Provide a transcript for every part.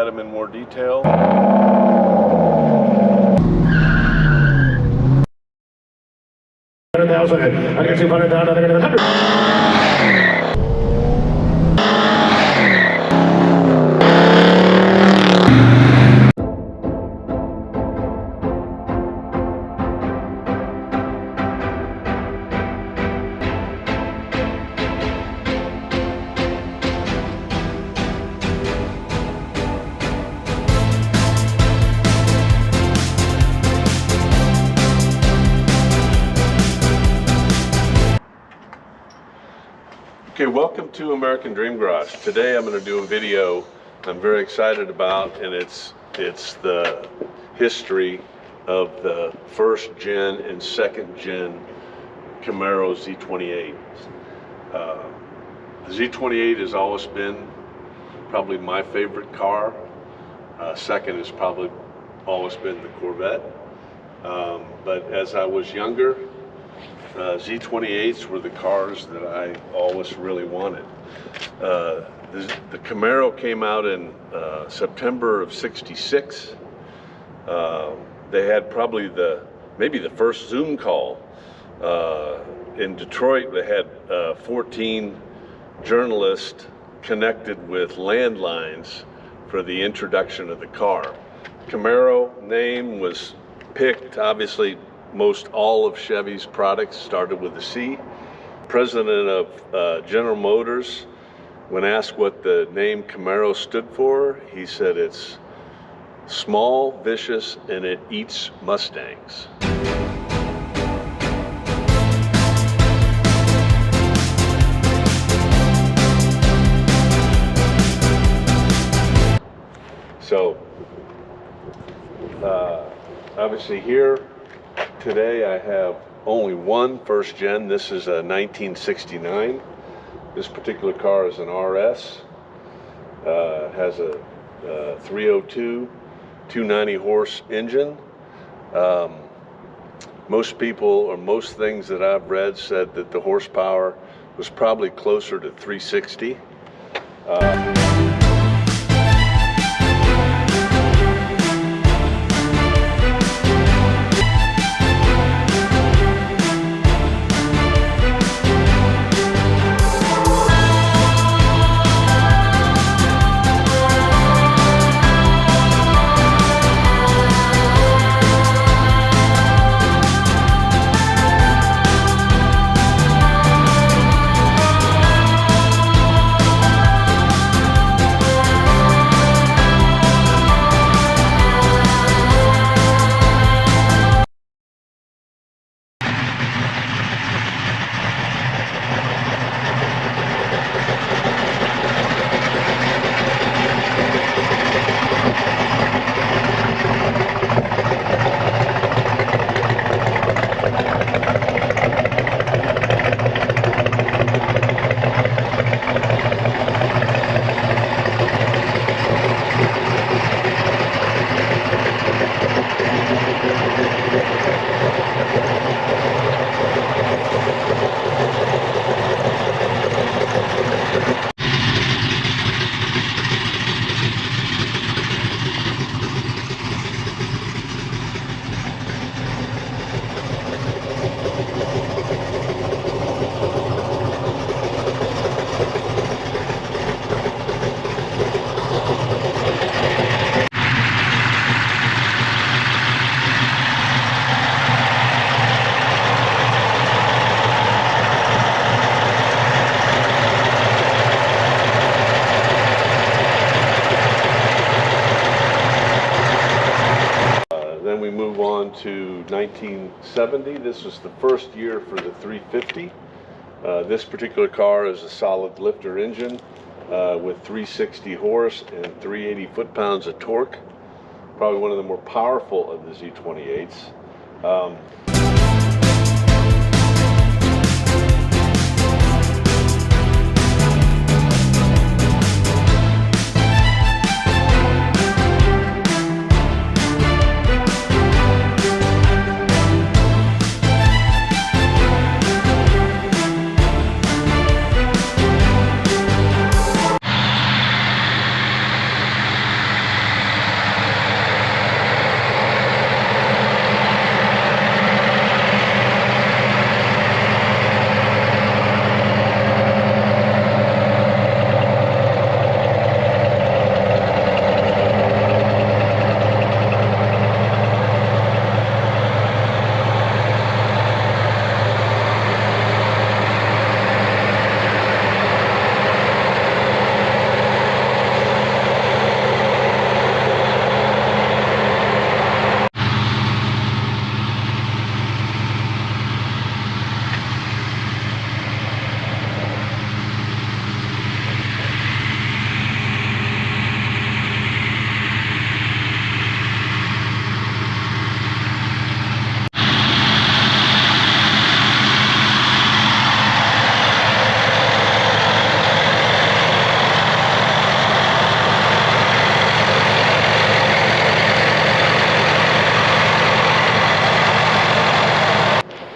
at them in more detail. I got 200,000, I got 100. Okay, welcome to American Dream Garage. Today I'm going to do a video I'm very excited about, and it's the history of the first gen and second gen Camaro Z28. The Z28 has always been probably my favorite car. Second has probably always been the Corvette. But as I was younger, Z28s were the cars that I always really wanted. The Camaro came out in September of '66. They had probably maybe the first Zoom call. In Detroit, they had 14 journalists connected with landlines for the introduction of the car. Camaro name was picked, obviously. Most all of Chevy's products started with a C. President of General Motors, when asked what the name Camaro stood for, he said it's small, vicious, and it eats Mustangs. So, obviously here, today I have only one first gen. This is a 1969. This particular car is an RS. Has a 302, 290 horse engine. Most people, or most things that I've read, said that the horsepower was probably closer to 360. Then we move on to 1970. This was the first year for the 350. This particular car is a solid lifter engine with 360 horse and 380 foot-pounds of torque. Probably one of the more powerful of the Z28s.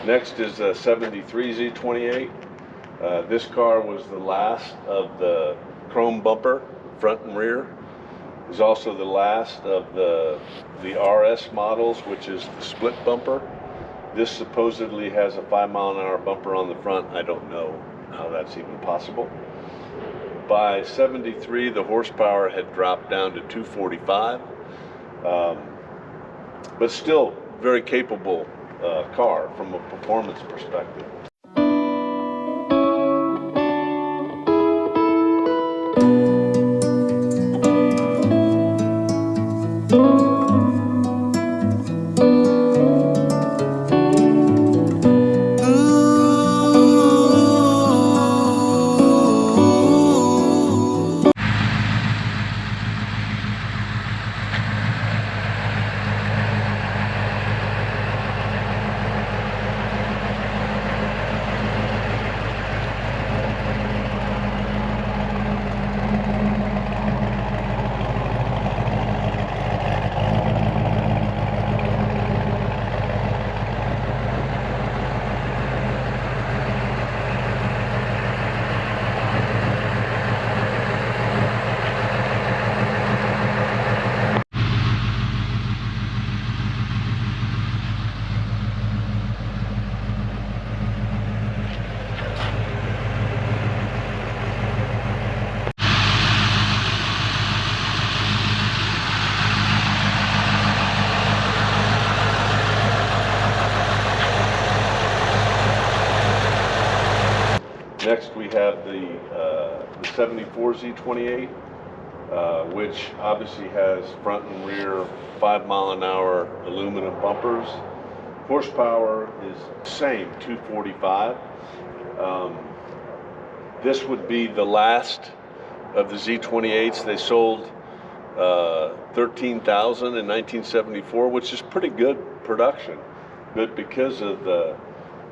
Next is a 73 Z28. This car was the last of the Chrome Bumper, front and rear. Is also the last of the RS models, which is the split bumper. This supposedly has a 5-mile-an-hour bumper on the front. I don't know how that's even possible. By 73, the horsepower had dropped down to 245, but still very capable car from a performance perspective. Next, we have the 74 Z28, which obviously has front and rear 5-mile-an-hour aluminum bumpers. Horsepower is the same, 245. This would be the last of the Z28s. They sold 13,000 in 1974, which is pretty good production. Good because of the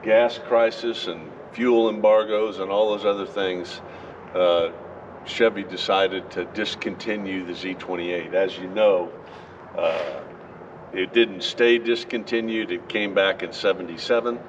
gas crisis and fuel embargoes and all those other things. Chevy decided to discontinue the Z28. As you know, it didn't stay discontinued. It came back in 77.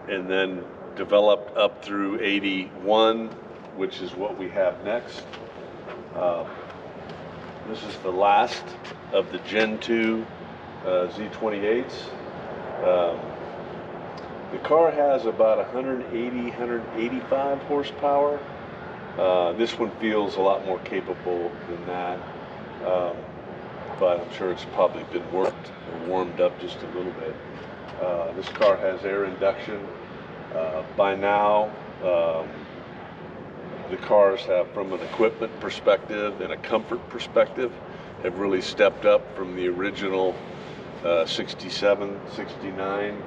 And then developed up through 81, which is what we have next. This is the last of the Gen 2 Z28s. The car has about 180, 185 horsepower. This one feels a lot more capable than that, but I'm sure it's probably been worked or warmed up just a little bit. This car has air induction. By now, the cars have, from an equipment perspective and a comfort perspective, have really stepped up from the original 67, 69,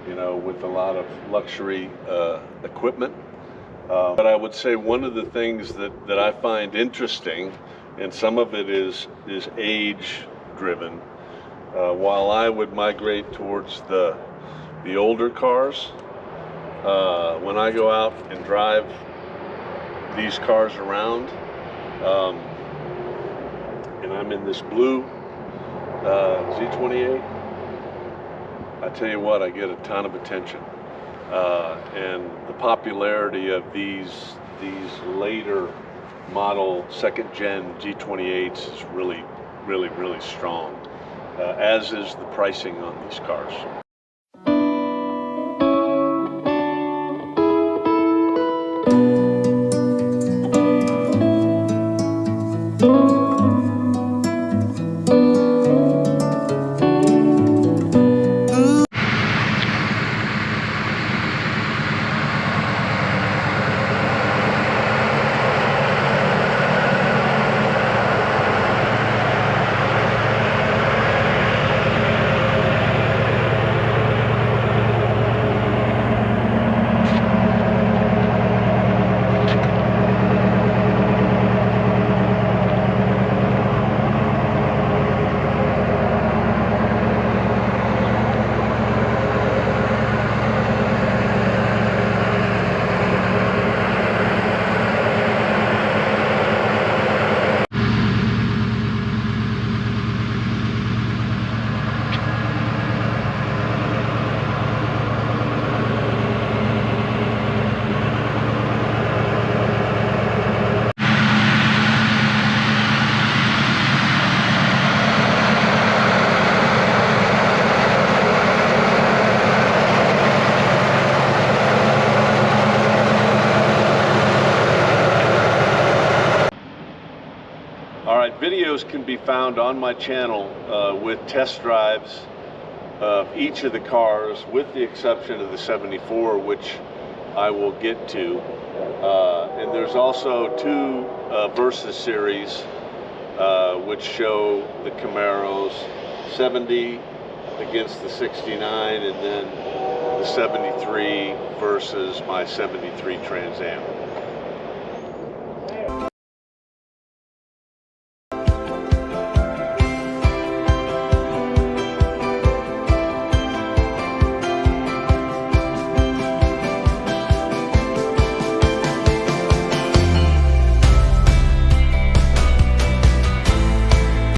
you know, with a lot of luxury equipment. But I would say one of the things that I find interesting, and some of it is age driven, while I would migrate towards the older cars, when I go out and drive these cars around, and I'm in this blue Z28, I tell you what, I get a ton of attention. And the popularity of these later model second gen Z28s is really, really strong, as is the pricing on these cars. Videos can be found on my channel with test drives of each of the cars, with the exception of the 74, which I will get to. And there's also two Versus series which show the Camaros 70 against the 69, and then the 73 versus my 73 Trans Am.